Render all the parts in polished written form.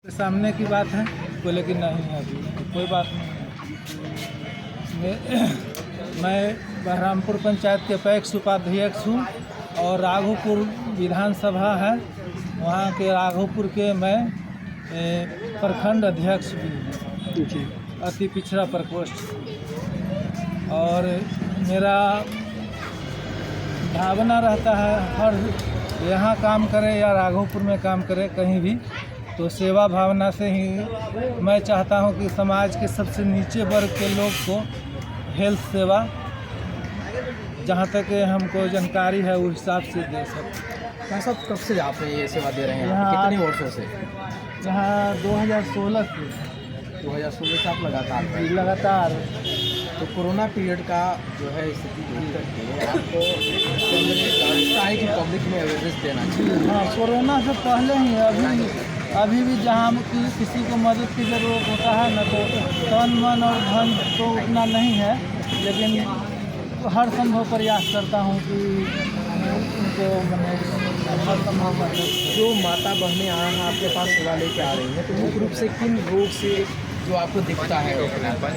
सामने की बात है बोले कि नहीं है अभी कोई बात नहीं है। मैं बहरामपुर पंचायत के पैक्स उपाध्यक्ष हूँ और राघोपुर विधानसभा है, वहाँ के राघोपुर के मैं प्रखंड अध्यक्ष भी हूँ, अति पिछड़ा प्रकोष्ठ। और मेरा भावना रहता है हर यहाँ काम करे या राघोपुर में काम करे कहीं भी, तो सेवा भावना से ही मैं चाहता हूँ कि समाज के सबसे नीचे वर्ग के लोग को हेल्थ सेवा जहाँ तक हमको जानकारी है उस हिसाब से दे सकते। क्या सब कब से आप ये सेवा दे रहे हैं, कितने वर्षों से? यहाँ 2016 से आप लगातार। तो कोरोना पीरियड का जो है स्थिति देख करके आपको लगता है कि पब्लिक में अवेयरनेस देना चाहिए। हाँ, कोरोना से पहले ही अभी भी जहाँ किसी को मदद की ज़रूरत होता है न, तो तन मन और धन तो उतना नहीं है, लेकिन हर संभव प्रयास करता हूँ कि उनको हर संभव मदद। जो माता बहनें आपके पास सेवा लेके आ रही हैं, तो मुख्य रूप से किन रोग से जो आपको दिखता है?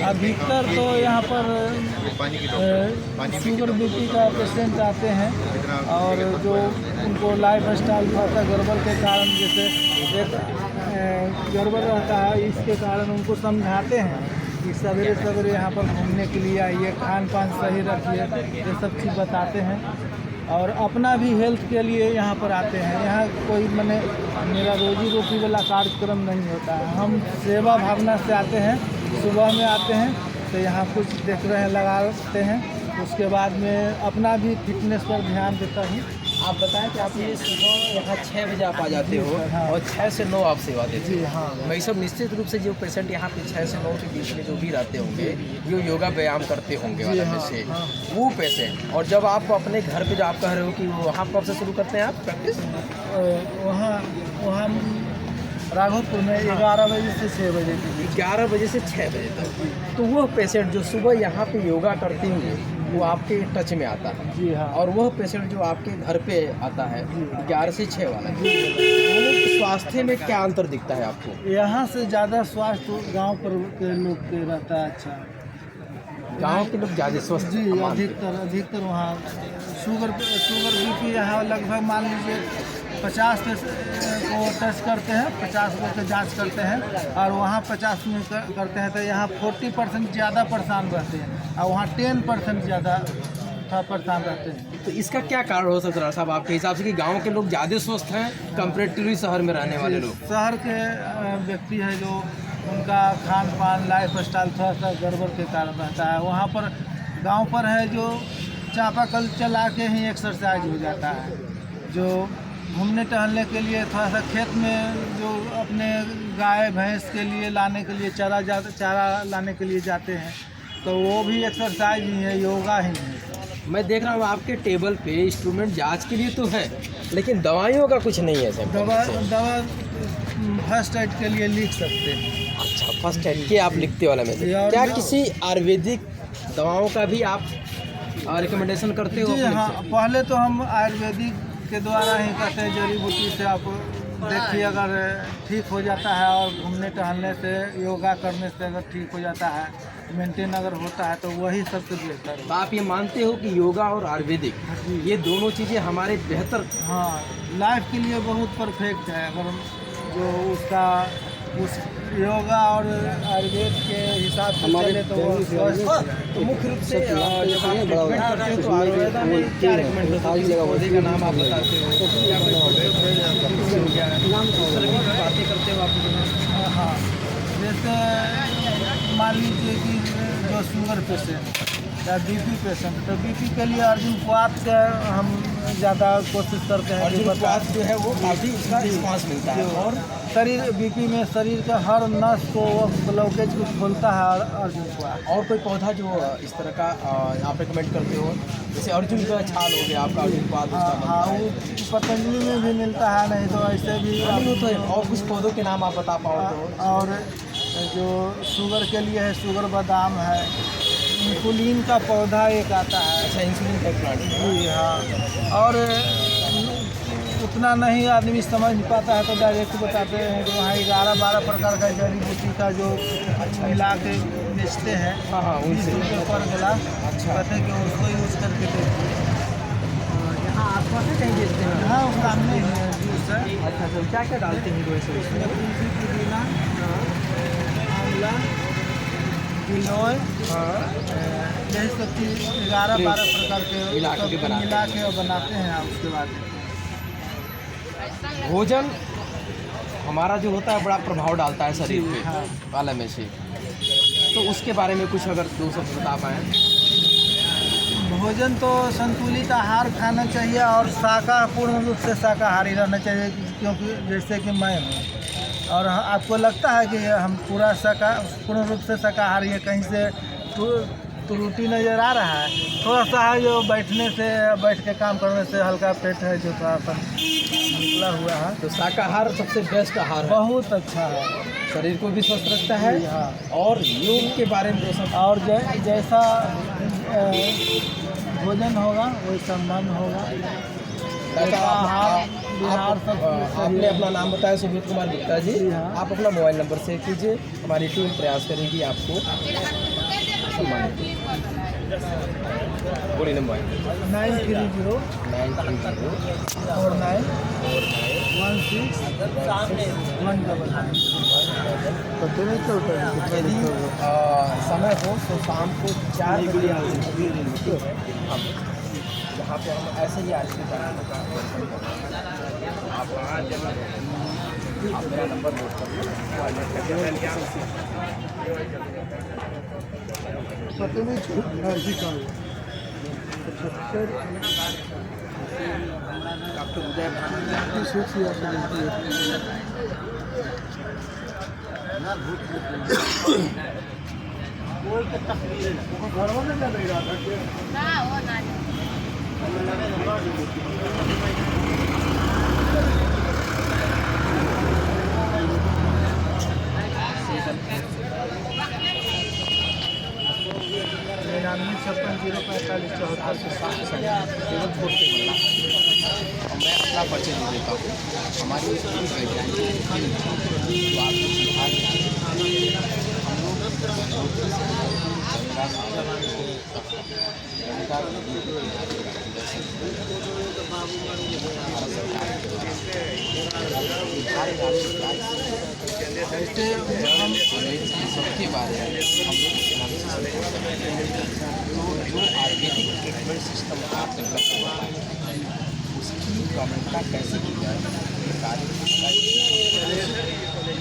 अधिकतर तो यहाँ पर शुगर बीपी का पेशेंट आते हैं, और जो उनको लाइफ स्टाइल थोड़ा सा गड़बड़ के कारण, जैसे एक गड़बड़ रहता है, इसके कारण उनको समझाते हैं कि सवेरे सवेरे यहाँ पर घूमने के लिए आइए, खान पान सही रखिए, ये सब चीज़ बताते हैं। और अपना भी हेल्थ के लिए यहाँ पर आते हैं। यहाँ कोई मेरा रोजी रोटी वाला कार्यक्रम नहीं होता है, हम सेवा भावना से आते हैं। सुबह में आते हैं तो यहाँ कुछ देख रहे हैं, लगाते हैं, उसके बाद में अपना भी फिटनेस पर ध्यान देता हूँ। आप बताएं कि आप ये सुबह यहाँ 6 बजे आप आ जाते हो और 6 से 9 आप सेवा देते हो। हाँ, मैं सब निश्चित रूप से जो पेशेंट यहाँ पे 6 से 9 के बीच में जो भी रहते होंगे, जो योगा व्यायाम करते होंगे वाला में से वो पेशेंट, और जब आप अपने घर पे जो आप कह रहे हो कि वहाँ कब से शुरू करते हैं आप प्रैक्टिस? वहाँ राघोपुर में 11 बजे से 6 बजे के बीच। 11 बजे से 6 बजे तक। तो वो पेशेंट जो सुबह यहाँ पे योगा करते होंगे वो आपके टच में आता है। जी हाँ। और वह पेशेंट जो आपके घर पे आता है 11 से 6 वाला, वो स्वास्थ्य में क्या अंतर दिखता है आपको? यहाँ से ज़्यादा स्वास्थ्य गांव पर के लोग के रहता है। अच्छा, गांव के लोग ज़्यादा स्वस्थ? जी, अधिकतर वहाँ शुगर बीपी यहाँ लगभग मान लीजिए 50 को टेस्ट करते हैं, 50 को जांच करते हैं, और वहाँ 50 में करते हैं, तो यहाँ 40% ज़्यादा परेशान रहते हैं और वहाँ 10% ज़्यादा परेशान रहते हैं। तो इसका क्या कारण हो सकता है साहब आपके हिसाब से कि गांव के लोग ज़्यादा स्वस्थ हैं कंपेरेटिवली शहर में रहने वाले लोग? शहर के व्यक्ति है जो उनका खान पान लाइफ स्टाइल थोड़ा सा गड़बड़ के कारण रहता है। वहाँ पर गांव पर है जो चापाकल चला के ही एक्सरसाइज हो जाता है, जो घूमने टहलने के लिए थोड़ा सा खेत में जो अपने गाय भैंस के लिए लाने के लिए चारा लाने के लिए जाते हैं, तो वो भी एक्सरसाइज ही है, योगा ही है। मैं देख रहा हूँ आपके टेबल पे इंस्ट्रूमेंट जांच के लिए तो है, लेकिन दवाइयों का कुछ नहीं है सर? दवा फर्स्ट एड के लिए लिख सकते हैं। अच्छा, फर्स्ट एड के आप लिखते वाला में से क्या किसी आयुर्वेदिक दवाओं का भी आप रिकमेंडेशन करते हो? जी हाँ, पहले तो हम आयुर्वेदिक के द्वारा ही करते हैं, जड़ी बूटी से आप देखिए अगर ठीक हो जाता है, और घूमने टहलने से योगा करने से अगर ठीक हो जाता है, मेंटेन अगर होता है, तो वही सबसे बेहतर है। तो आप ये मानते हो कि योगा और आयुर्वेदिक ये दोनों चीज़ें हमारे बेहतर, हाँ, लाइफ के लिए बहुत परफेक्ट है। अगर जो उस योगा और आयुर्वेद के हिसाब से चले तो वो तो मुख्य रूप से जब आप ट्रीटमेंट करते हो तो आयुर्वेदा में क्या रिकमेंड होता है? पौधे का नाम आप बताते हो या कोई हो गया बातें करते हो आप? हाँ, जैसे मान लीजिए कि जो शुगर पेशेंट या बीपी पेशेंट, तो बीपी के लिए अर्जुन क्वाथ का हम ज़्यादा कोशिश करते हैं। अर्जुन क्वाथ जो है वो काफ़ी उसका रिस्पॉन्स मिलता है, और शरीर बीपी में शरीर के हर नस को ब्लॉकेज को खोलता है अर्जुन क्वाथ। और कोई पौधा जो इस तरह का आप रिकमेंड करते हो, जैसे अर्जुन का छाल हो गया आपका, अर्जुन क्वाथ? हाँ, वो पतंजलि में भी मिलता है, नहीं तो ऐसे भी तो और कुछ पौधों के नाम आप बता पाओ तो? और जो शुगर के लिए है, शुगर बादाम है, इंसुलिन का पौधा एक आता है। अच्छा, इंसुलिन का प्लांट? जी हाँ। और उतना नहीं आदमी समझ पाता है तो डायरेक्ट बताते हैं कि वहाँ 11-12 12 प्रकार का जड़ी बूटी का जो मिला के बेचते हैं। हाँ हाँ, 20 उनसे रुपये पर गिलास। अच्छा। कहते हैं कि उसको यूज़ करके देखिए। यहाँ आसपास से कहीं बेचते हैं? हाँ, वो सामने ही है जूस है। अच्छा अच्छा, क्या क्या डालते हैं वैसे उसमें? तुलसी, पुदीना, आंवला, गिलोय, हाँ, यही सब चीज़ 11-12 प्रकार के मिला के सबको बनाते मिला के और बनाते हैं। उसके बाद भोजन हमारा जो होता है बड़ा प्रभाव डालता है शरीर पे, हाँ। वाला में से, तो उसके बारे में कुछ अगर 2 शब्द बता पाएँ। भोजन तो संतुलित आहार खाना चाहिए और पूर्ण रूप से शाकाहारी रहना चाहिए, क्योंकि जैसे कि मैं हूँ और आपको लगता है कि हम पूर्ण रूप से शाकाहारी है, कहीं से त्रुटि नज़र आ रहा है? थोड़ा सा है जो बैठ के काम करने से हल्का पेट है जो थोड़ा सा निकला हुआ है। तो शाकाहार सबसे बेस्ट आहार है, बहुत अच्छा है, शरीर को भी स्वस्थ रखता है। हाँ। और योग के बारे में 2 शब्द। और जैसा भोजन होगा वैसा मन होगा। आपने अपना नाम बताया सुमित कुमार गुप्ता जी। जी हाँ। आप अपना मोबाइल नंबर शेयर कीजिए, हमारी टीम प्रयास करेगी आपको सम्मानित। बोलिए ना मोबाइल। 930 49 यदि समय हो तो शाम को 4 बजे यहाँ पे हम ऐसे ही आरती कराने का आप मेरा नंबर नोट कर लो। डॉक्टर उदय मैं अपना परिचय दे देता हूँ। हमारी एक पूरी वैज्ञानिक टीम है जो आपको सिखा रही है। हम लोग सबके बारे में हम लोग जो आयुर्वेदिक ट्रीटमेंट सिस्टम आप डेवलप हुआ है उसकी गवर्नमेंट कैसे की जाए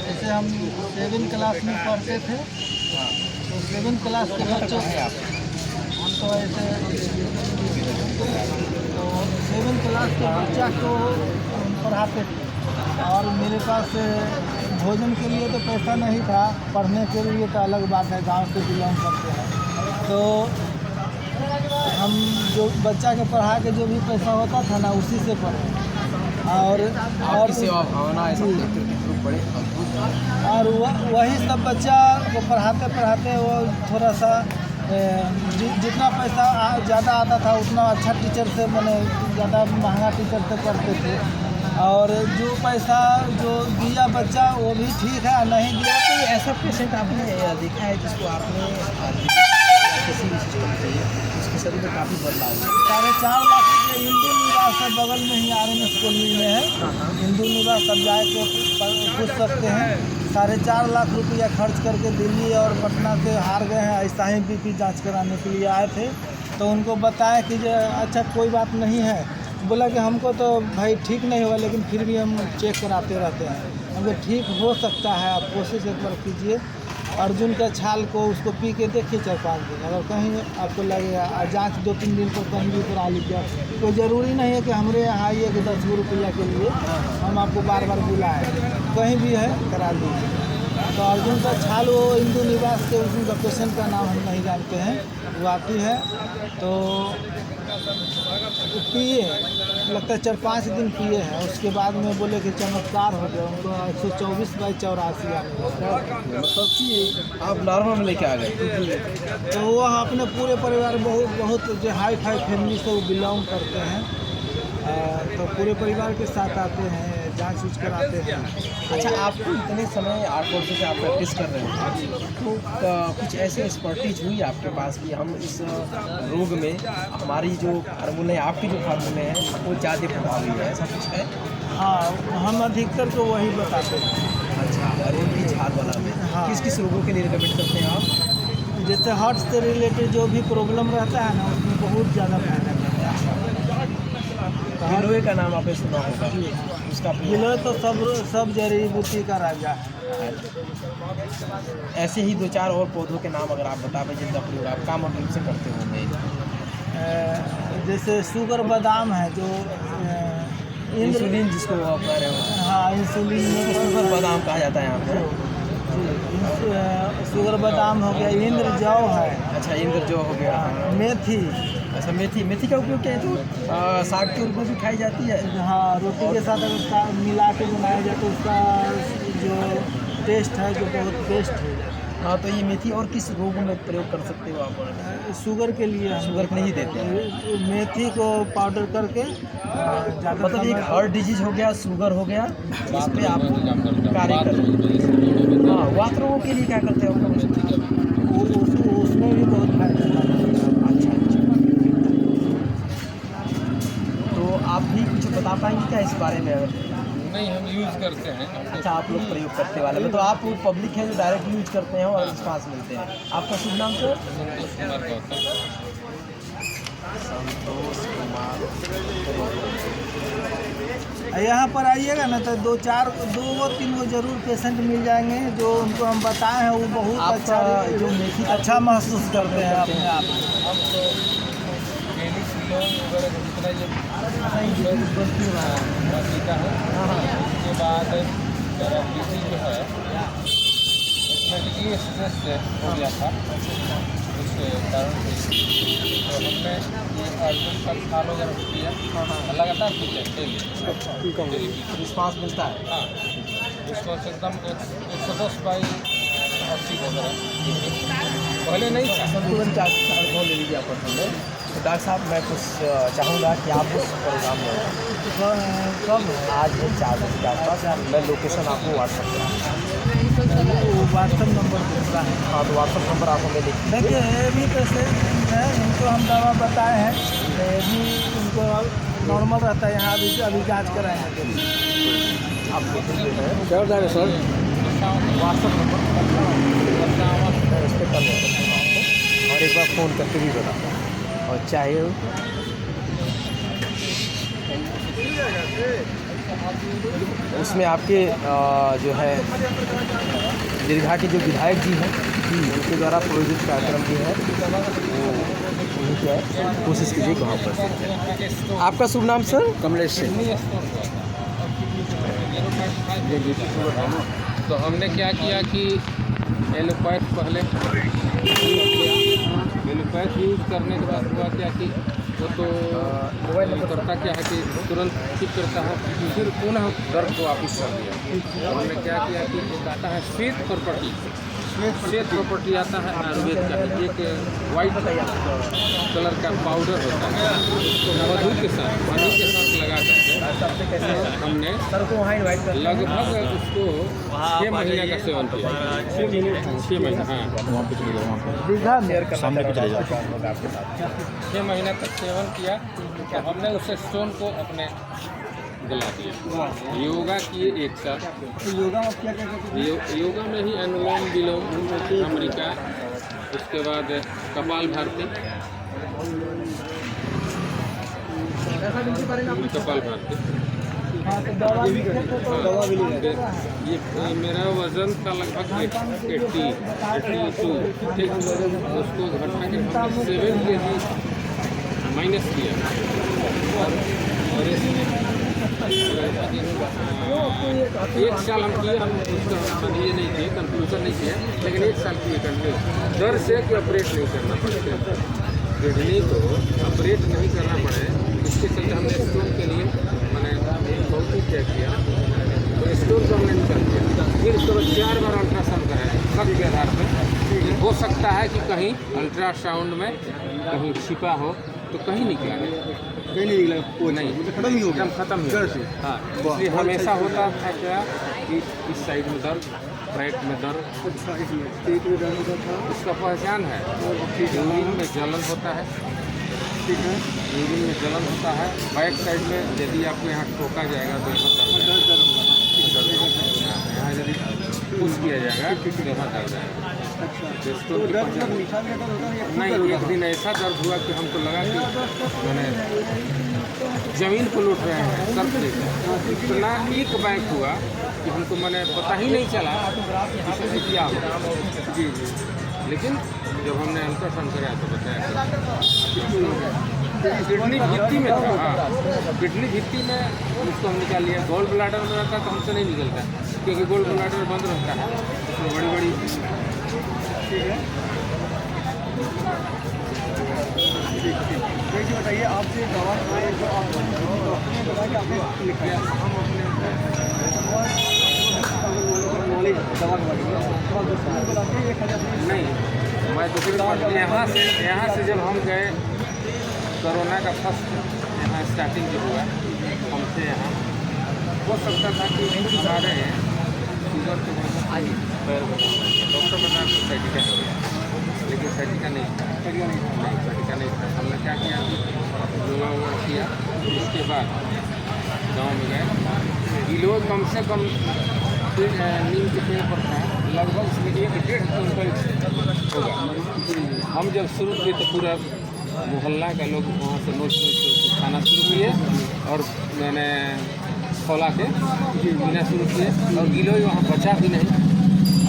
जैसे हम 7 क्लास में पढ़ते थे। हाँ, तो 7 क्लास के बच्चों है आप हम तो ऐसे तो 7 क्लास के बच्चा को पढ़ाते थे और मेरे पास भोजन के लिए तो पैसा नहीं था, पढ़ने के लिए तो अलग बात है, गांव से बिलोंग करते हैं। तो हम जो बच्चा के पढ़ा के जो भी पैसा होता था ना उसी से पढ़े और सेवा भावना ऐसा बड़े अद्भुत। और वही सब बच्चा को पढ़ाते वो थोड़ा सा जितना पैसा ज़्यादा आता था उतना अच्छा टीचर से मैंने ज़्यादा महंगा टीचर से पढ़ते थे। और जो पैसा जो दिया बच्चा वो भी ठीक है, नहीं दिया कोई ऐसा पेशेंट आपने देखा है जिसको आपने किसी भी सिस्टम से उसके शरीर में काफ़ी बदलाव हुआ? 4.5 लाख रुपये हिंदू निवास है, बगल में ही RMS कॉलोनी में है। हिंदू निवास सब जाए के पूछ सकते हैं। 4.5 लाख रुपया खर्च करके दिल्ली और पटना से हार गए हैं, ऐसा ही BP जाँच कराने के लिए आए थे। तो उनको बताया कि जो अच्छा कोई बात नहीं है, बोला कि हमको तो भाई ठीक नहीं हुआ लेकिन फिर भी हम चेक कराते रहते हैं। हमको ठीक हो सकता है, आप कोशिश एक बार कीजिए। अर्जुन का छाल को उसको पी के देखिए 4-5 दिन, अगर कहीं आपको लगेगा जांच 2-3 दिन पर कहीं भी करा लीजिए। कोई ज़रूरी नहीं है कि हमारे यहाँ आइए कि 10 रुपया के लिए हम आपको बार बार बुलाएं, कहीं भी है करा लीजिए। तो अर्जुन का छाल वो हिंदू निवास के उनका पेशेंट का नाम हम नहीं जानते हैं, वो आती है तो पिए, लगता है 4-5 दिन पिए हैं। उसके बाद में बोले कि चमत्कार हो गया, उनको 124/84 आ गया। मतलब कि आप नॉर्मल में लेके आ गए? तो वो अपने पूरे परिवार बहुत जो हाई फाई फैमिली से वो बिलोंग करते हैं। तो पूरे परिवार के साथ आते हैं, जांच उच कराते हैं। अच्छा, आपको इतने समय 8 वर्षों से आप प्रैक्टिस कर रहे हैं, तो कुछ ऐसे एक्सपर्टीज हुई आपके पास कि हम इस रोग में हमारी जो फार्मूले आपके जो फार्मूले हैं वो ज़्यादा प्रभावी है, ऐसा कुछ है? हाँ, हम अधिकतर तो वही बताते हैं। अच्छा, अरविंद की झाग वाला में हाँ। किस किस रोगों के लिए रिकमेंड करते हैं आप? जैसे हार्ट से रिलेटेड जो भी प्रॉब्लम रहता है ना, उसमें बहुत ज़्यादा फायदा करता है। गिलोय का नाम आपने सुना होगा, उसका गिलोय तो सब जड़ी बूटी का राजा है। ऐसे ही 2-4 और पौधों के नाम अगर आप बता दें जिनका प्रयोग आप कॉमन रूप से करते होंगे। जैसे शुगर बादाम है जो इंसुलिन जिसको आप कह रहे हो, हाँ, इंसुलिन में शुगर बादाम कहा जाता है यहाँ पर। शुगर बादाम हो गया, इंद्र जौ है। अच्छा, इंद्र जो हो गया, मेथी। अच्छा, मेथी का उपयोग क्या है? तो साग के रूप में भी खाई जाती है। हाँ, रोटी के साथ अगर मिला के बनाया जाए तो उसका जो टेस्ट है जो बहुत बेस्ट है। हाँ, तो ये मेथी और किस रोग में प्रयोग कर सकते हो आप? शुगर के लिए शुगर नहीं देते हैं। मेथी को पाउडर करके ज़्यादा, मतलब एक हार्ट डिजीज हो गया, शुगर हो गया, इस पे आप कार्य कर। हाँ, वात रोगों के लिए क्या करते हो? उसमें भी बहुत फायदा है। अच्छा, तो आप भी कुछ बता पाएंगे क्या इस बारे में? नहीं, हम यूज़ करते हैं। अच्छा, आप लोग प्रयोग करते वाले में, तो आप पब्लिक है जो डायरेक्ट यूज करते हैं और रिस्पांस मिलते हैं। आपका शुभ नाम सर? संतोष कुमार गौतम। यहाँ पर आइएगा ना तो 2-3 जरूर पेशेंट मिल जाएंगे जो उनको हम बताए हैं, वो बहुत अच्छा जो मेथी अच्छा महसूस करते हैं अपने आप। हम तो डेली किलो वगैरह जितना ये पीता है, उसके बाद मेरा बीपी जो है मेडिकली स्ट्रेस से हो गया था, उसके कारण तो हमने ये अर्जुन का खाल वगैरह किया, लगातार पीते हैं, डेली रिस्पांस मिलता है। हाँ, रिस्पॉन्स एकदम 110/80 वगैरह पहले नहीं था। संतुलन का अनुभव ले लीजिए आप हमने। तो डॉक्टर साहब, मैं कुछ चाहूँगा कि आप उस प्रोग्राम में कब आज है 4 बजे के आसपास, मैं लोकेशन आपको व्हाट्सअप व्हाट्सअप नंबर दूसरा है। हाँ, तो व्हाट्सअप नंबर आपको मैं लिख। देखिए, ये भी पेशेंट है, इनको हम दवा बताए हैं, ये भी इनको नॉर्मल रहता है। यहाँ अभी जाँच कराए हैं तो आप लिख लीजिए। क्या बताएगा सर? व्हाट्सअप नंबर इस पर कर लेते हैं आपको, और एक बार फ़ोन करके भी बताता हूँ। और चाहे उसमें आपके जो है दीर्घा के जो विधायक जी हैं, उनके द्वारा प्रायोजित कार्यक्रम भी है, वो उन्हीं के है, कोशिश कीजिए वहाँ पर। आपका शुभ नाम सर? कमलेश सिंह। तो हमने क्या किया कि एलोपैथ पहले एलोपैथ यूज़ करने के बाद हुआ क्या कि वो तो करता क्या है कि तुरंत ठीक करता है, फिर पुनः दर्द को वापिस कर दिया। हमने क्या किया कि एक आता है श्वेत प्रॉपर्टी आता है आयुर्वेद का, एक वाइट कलर का पाउडर होता है, उसको मधु के साथ लगा करके हमने लगभग उसको 6 महीने का सेवन किया। 6 महीने, हाँ, 6 महीने तक सेवन किया। तो हमने उस स्टोन को अपने गला दिया। योगा किए 1 साल। योगा में क्या क्या करते? योगा में ही अनुलोम विलोम, अमेरिका, उसके बाद कपाल भारती, हाँ, तो दवा भी ये मेरा वज़न था लगभग 82, ठीक। उसको घटा के हमने 7 kg माइनस किया। और एक साल हम किए, हम उसका ये नहीं किए, कंक्लूजन नहीं किया, लेकिन 1 साल किए कंटिन्यू। डर से कि ऑपरेट नहीं करना पड़े, किडनी को ऑपरेट नहीं करना पड़े, इसके चलते हमने स्टोन के लिए मैंने बहुत ही क्या किया, तो स्टोन को हमने निकाल दिया। फिर उसके बाद 4 बार अल्ट्रासाउंड कराया शक के आधार पर। हो सकता है कि कहीं अल्ट्रासाउंड में कहीं छिपा हो, तो कहीं निकला नहीं, कहीं नहीं निकला वो नहीं, खत्म ही हो गया एकदम खत्म ही हो जड़ गया। से। हाँ, वाह, इसलिए बहुत हमेशा अच्छा। होता था क्या कि इस साइड में दर्द, बैक में दर्द, अच्छा, इसमें पेट में दर्द होता था। इसका पहचान है। ठीक है, यूरिन में जलन होता है, ठीक है, यूरिन में जलन होता है। बैक साइड में यदि आपको यहाँ ठोका जाएगा तो यहाँ दर्द है। दर्द दर्द होगा। यहाँ यदि पुश किया जाएगा तो यहाँ दर्द है। अच्छा, जिसको तो कि दर्द पहचान- मतलब मीठा मीठा दर्द होता है या खूब नहीं, दर्द एक होता दिन ऐसा दर्द हुआ कि हमको लगा कि मैंने जमीन को लूट रहे हैं सर से। इतना एक बैंक हुआ कि हमको मैंने पता ही नहीं चला कि क्या हुआ। जी जी, लेकिन जब हमने अल्ट्रासाउंड कराया तो बताया किडनी भित्ती में था। हाँ, किडनी भित्ती में उसको हम निकाल लिया। गोल्ड ब्लाडर में रहता तो हमसे नहीं निकलता, क्योंकि गोल्ड ब्लाडर बंद रहता है, उसमें बड़ी बड़ी ठीक है, ठीक ठीक। तो ये बताइए, आपसे दवा खाए जो आपको डॉक्टर ने बताया कि आपने लिखाया, हम अपने नॉलेज दवा के बारे में थोड़ा दूसरे को बताते हैं, 1000 नहीं। मैं तो फिर यहाँ से जब हम गए, कोरोना का फर्स्ट यहाँ स्टार्टिंग जो हुआ हमसे, यहाँ हो सकता था कि हमारे शुगर के पैर डॉक्टर बताया तो साइटिका हो गया, लेकिन साइटिका नहीं था। साइटिका नहीं था। हमने क्या किया, योगा वोगा किया। उसके बाद गाँव में गए, किलो कम से कम नीम के पेड़ पर था, लगभग उसमें 1-1.5 क्विंटल होगा। हम जब शुरू किए तो पूरा मोहल्ला का लोग वहाँ से नोच के उसको खाना शुरू किए, और मैंने खोला के पीना शुरू किए, और गिलोय वहाँ बचा भी नहीं,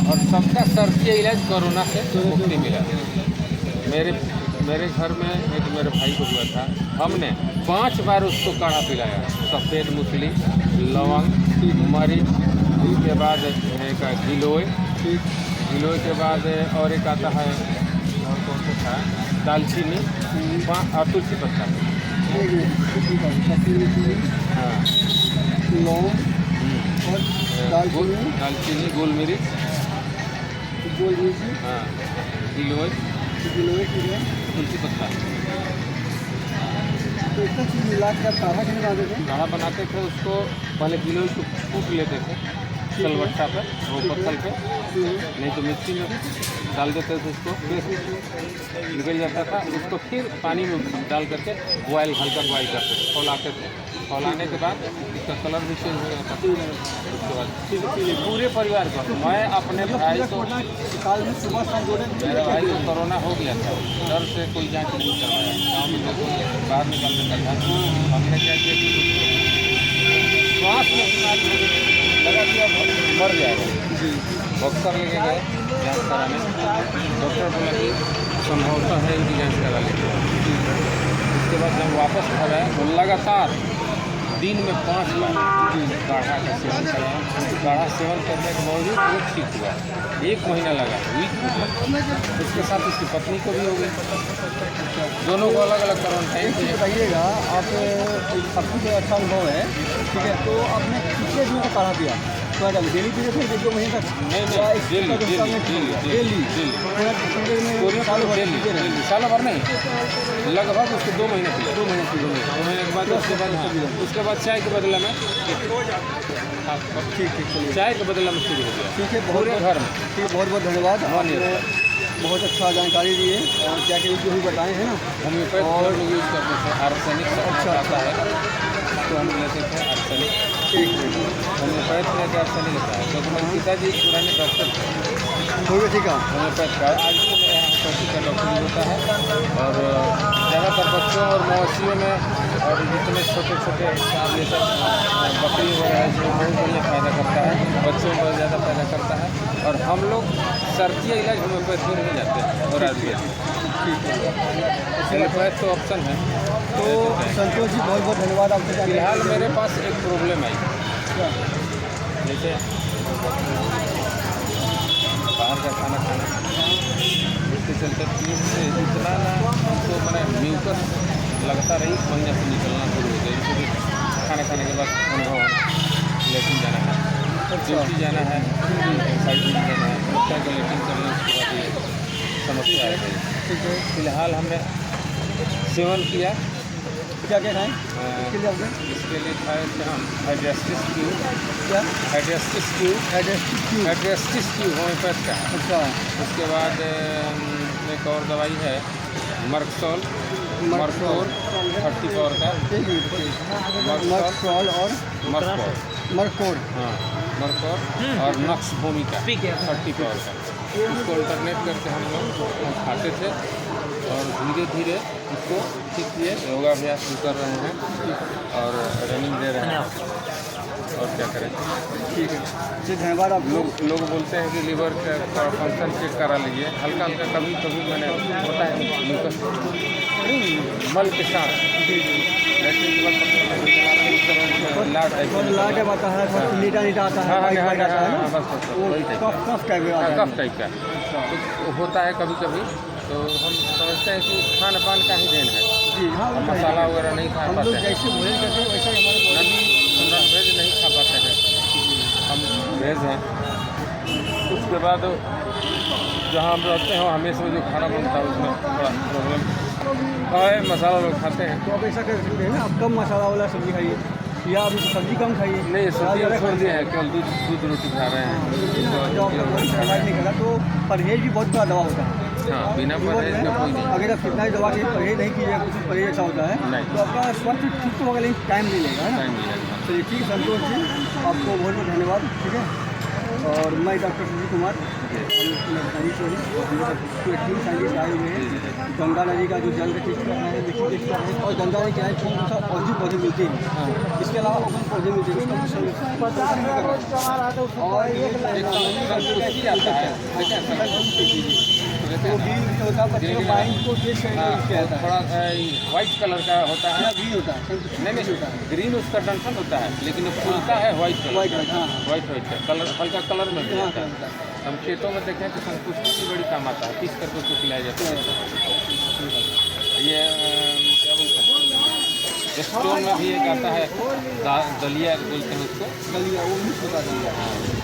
और सबका सर्दी इलाज कोरोना से मुक्ति मिला। मेरे घर में एक मेरे भाई को हुआ था, हमने 5 बार उसको काढ़ा पिलाया। सफ़ेद मूसली, लवंग, मरीच, उसके बाद एक गिलोय, गिलोय के बाद और एक आता है, और कौन सा था, दालचीनी और तुलसी पत्ता। हाँ, लौंग और दालचीनी, गोल मिर्च, गोल मिर्ची, हाँ, गिलोय, ठीक है। तुलसी पत्ता। तो इतना चीज़ मिला के आप काढ़ा क्यों बनाते थे? काढ़ा बनाते थे। उसको पहले गिलोय को कूट लेते थे सिलबट्टा पे, वो पत्थर पे, नहीं तो मिक्सी में डाल देते थे, उसको पेस्ट निकल जाता था। उसको फिर पानी में डाल करके बॉयल, हल्का बॉयल करते थे, खौलाते थे। खौलाने के बाद इसका कलर भी चेंज हो जाता था। उसके बाद पूरे परिवार को, मैं अपने भाई को, काल में सुबह शाम दो दिन मेरे भाई को कोरोना हो गया था, डर से कोई जाँच नहीं करवाया। गाँव में लोग बाहर निकल देता था। हमने क्या किया कि उसको श्वास में बीमारी लगा कि अब मर जाएगा। बक्सर लेके गए जाँच कराने, डॉक्टर बोला कि संभवतः है इनकी जाँच करा लेते हैं। उसके बाद जब वापस घर आए तो लगातार दिन में 5 बार काढ़ा का सेवन कराया। काढ़ा सेवन करने के बावजूद वो ठीक हुआ। 1 महीना लगा, वीक हुआ। उसके साथ उसकी पत्नी को भी हो गई। दोनों को अलग अलग क्वारंटाइन किए। बताइएगा, आप आपको जो अच्छा अनुभव है, ठीक है, तो आपने कितने दिनों का काढ़ा पिया? तो डेली पीते थे 1-2 महीने तक? डेली सालों भर नहीं, लगभग उसको 2 महीने पिए। 2 महीने पी 2 महीने के बाद उसके बाद चाय के बदले में, हाँ, ठीक चलिए, चाय के बदले में शुरू हो गया। ठीक है, पूरे घर में। ठीक है, बहुत बहुत धन्यवाद। आपने बहुत अच्छा जानकारी दी है, और क्या क्या जो भी बताए हैं ना, होम्योपैथ और लोग यूज़ करते थे। आर्सेनिक से अच्छा आता है तो हम लेते थे आर्सेनिक। ठीक है, होम्योपैथ में क्या आर्सेनिक होता है, क्योंकि मेरे पिताजी पुराने डॉक्टर थे हो गया, ठीक है। होम्योपैथ का। आज भी मेरे यहाँ होम्योपैथी का डॉक्टर होता है, और ज़्यादातर बच्चों और मवेशियों में, और जितने छोटे छोटे ये सब बकरी वगैरह है, जो बहुत बढ़िया फ़ायदा करता है, बच्चों में बहुत ज़्यादा फ़ायदा करता है। और हम लोग सर्दी इलाज होम्योपैथ में नहीं जाते हैं, और आयुर्वेद। होम्योपैथ तो ऑप्शन है। तो संतोष जी, बहुत बहुत धन्यवाद आपसे। फिलहाल मेरे पास एक प्रॉब्लम आई, जैसे बाहर का खाना खाना, इसके चलते पेट से इतना ना हमको मैंने म्यूकस लगता रही, पंजा से निकलना शुरू हो गया। जैसे खाना खाने के बाद अनुभव लेटिन जाना है, ड्यूटी जाना है, एक्सरसाइज जाना है, बच्चा को लेटिन करने उसके बाद ये समस्या आ गई। ठीक है, फिलहाल हमने सेवन किया। क्या क्या खाएं अ, इसके लिए आपने? इसके लिए खाए थे हम हाइड्रेस्टिस क्यूब, क्या Hydrastis cube, Hydrastis cube homeopath का है। अच्छा उसके बाद एक और दवाई है मर्कसोल, मर्कोर 34 का, मर्कसोल और मर्कोर, मर्कोर। हाँ मर्कोर और नक्स भूमिका 34 का। इसको अल्टरनेट करके हम लोग खाते थे और धीरे धीरे इसको ठीक किए। योगाभ्यास भी कर रहे हैं और रनिंग दे रहे हैं और क्या करें। ठीक है, जी धन्यवाद आप लोग। लोग बोलते हैं कि लीवर का फंक्शन चेक करा लीजिए, हल्का हल्का कभी कभी मैंने होता है म्यूकस मल के साथ लैट्रिन के बाद लाट लाट आता है, नीटा नीटा आता है, हाँ, वाइट आता है ना, बस वो वही टाइप कफ कफ टाइप का आता है। कफ टाइप का तो होता है कभी कभी। तो हम समझते हैं कि खान पान का ही देन है, जी हाँ, वो मसाला वगैरह नहीं खा हम पाते लोग हैं, जैसे भोजन करते हैं वैसे ही हमारे बॉडी नॉन वेज नहीं खा पाते हैं, हम वेज हैं। उसके बाद जहाँ हम रहते हैं हमेशा जो खाना बनता है उसमें थोड़ा प्रॉब्लम है, मसाला लोग खाते हैं। तो आप ऐसा कर सकते हैं ना, आप कम मसाला वाला सब्जी खाइए या आप सब्जी कम खाइए। नहीं सब्जी छोड़ दिया है, केवल दूध रोटी खा रहे हैं। जो आपका बॉडी सर्वाइव नहीं करा तो परहेज भी बहुत बड़ा दवा होता है। हाँ बिना परहेज का कोई नहीं। अगर आप कितना ही दवा के परहेज नहीं कीजिएगा, कुछ परहेज अच्छा होता है नहीं। तो आपका स्वास्थ्य ठीक तो होगा लेकिन टाइम नहीं लगेगा, है ना। टाइम नहीं लगता। चलिए ठीक है संतोष जी, आपको बहुत बहुत धन्यवाद। ठीक है, और मैं डॉक्टर सुजीत कुमार साइंटिस्ट आए हुए हैं। गंगा नदी का जो जल का टेस्ट कर रहे हैं, लिक्विड टेस्ट कर रहे हैं, और गंगा नदी क्या है कौन सा औषधि पौधे मिलते हैं, इसके अलावा और पौधे मिलते हैं उसका और कुछ आता है वो ग्रीन भी होता है, बच्चे को माइंड को टेस्ट करके आता है। थोड़ा व्हाइट कलर का होता है। ग्रीन होता है, नहीं ग्रीन उसका डंठल होता है, लेकिन फूलता है व्हाइट कलर। व्हाइट हाँ व्हाइट का कलर हल्का कलर में भी आता है। हम खेतों में देखें तो संकुष्टि की बड़ी काम आता है, पीस करके उसको खिलाया जाता है। ये क्या बोलते हैं, स्टोन में भी एक आता है दलिया बोलते हैं उसको, दलिया, वो मिक्स होता है।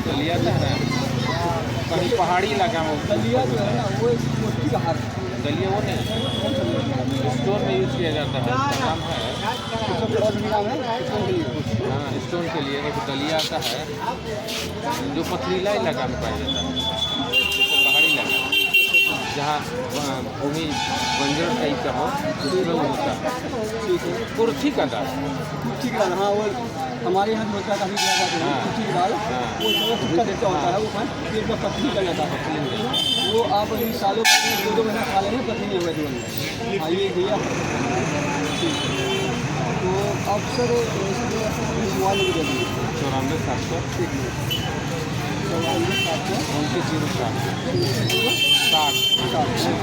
दलिया था ना कहीं पहाड़ी इलाका में दलिया जो है ना वो एक मोटी का हार है। दलिया वो नहीं स्टोन में यूज़ किया जाता है, उसका नाम है हाँ स्टोन के लिए एक दलिया आता है जो पथरीला इलाका में पाया जाता है, जैसे पहाड़ी इलाका जहाँ भूमि बंजर टाइप का हो उसमें वो होता है। कुर्थी का दाल, कुर्थी का दाल, हाँ वो हमारे यहाँ भी होता है, काफ़ी ज़्यादा कुर्थी का दाल, वो थोड़ा टिक्का होता है, वो पेट का पथरी कर जाता है। वो आप अभी सालों में 2-2 महीना खा लेंगे, पथरी नहीं होगा जीवन में। आइए भैया, तो अब सर मोबाइल नंबर दे दीजिए। 94 700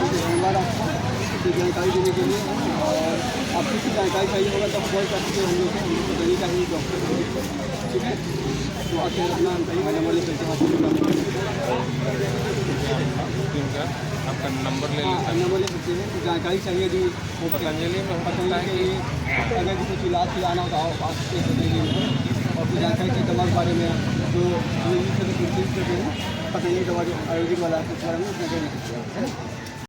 धन्यवाद आपको जानकारी देने के लिए। और आपको की जानकारी चाहिए होगा तो कॉल कर सकते हैं हम लोग को, हमको देने का ही डॉक्टर। ठीक है, तो आके अपना नंबर ले सकते हैं, आपका नंबर ले लेता है। नंबर ले सकते हैं। तो जानकारी चाहिए यदि वो पतंजलि में पतंजलि के लिए अगर भी कुछ इलाज खिलाना हो तो आओ आप से बताइए, और कुछ जानकारी चाहिए दवा के बारे में जो हम यूज करके हैं, पतंजलि दवा जो आयुर्वेदिक वाला है, उस बारे में जानकारी ले सकते हैं, है ना।